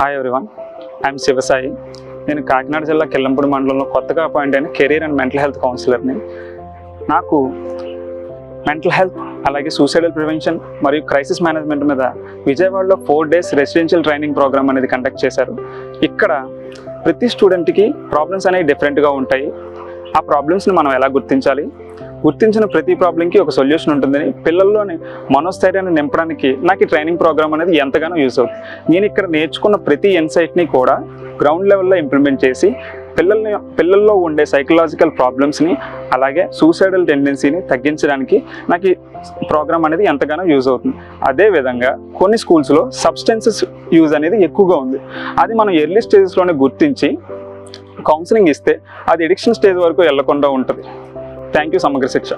Hi everyone, I'm Shivasai. నేను కాకినాడ జిల్లా కిల్లంపూడి మండలంలో కొత్తగా అపాయింట్ అయిన కెరీర్ అండ్ మెంటల్ హెల్త్ కౌన్సిలర్ని. నాకు మెంటల్ హెల్త్ అలాగే సూసైడల్ ప్రివెన్షన్ మరియు క్రైసిస్ మేనేజ్మెంట్ మీద విజయవాడలో 4 days రెసిడెన్షియల్ ట్రైనింగ్ ప్రోగ్రామ్ అనేది కండక్ట్ చేశారు. ఇక్కడ ప్రతి స్టూడెంట్కి ప్రాబ్లమ్స్ అనేవి డిఫరెంట్గా ఉంటాయి. ఆ ప్రాబ్లమ్స్ని మనం ఎలా గుర్తించాలి, గుర్తించిన ప్రతి ప్రాబ్లంకి ఒక సొల్యూషన్ ఉంటుందని పిల్లల్లోని మనోస్థైర్యాన్ని నింపడానికి నాకు ఈ ట్రైనింగ్ ప్రోగ్రామ్ అనేది ఎంతగానో యూస్ అవుతుంది. నేను ఇక్కడ నేర్చుకున్న ప్రతి ఇన్సైట్ని కూడా గ్రౌండ్ లెవెల్లో ఇంప్లిమెంట్ చేసి పిల్లల్లో ఉండే సైకలాజికల్ ప్రాబ్లమ్స్ని అలాగే సూసైడల్ టెండెన్సీని తగ్గించడానికి నాకు ఈ ప్రోగ్రామ్ అనేది ఎంతగానో యూజ్ అవుతుంది. అదేవిధంగా కొన్ని స్కూల్స్లో సబ్స్టెన్సెస్ యూజ్ అనేది ఎక్కువగా ఉంది. అది మనం ఎర్లీ స్టేజెస్లోనే గుర్తించి కౌన్సిలింగ్ ఇస్తే అది ఎడిక్షన్ స్టేజ్ వరకు వెళ్లకుండా ఉంటుంది. థ్యాంక్ యూ సమగ్ర శిక్ష.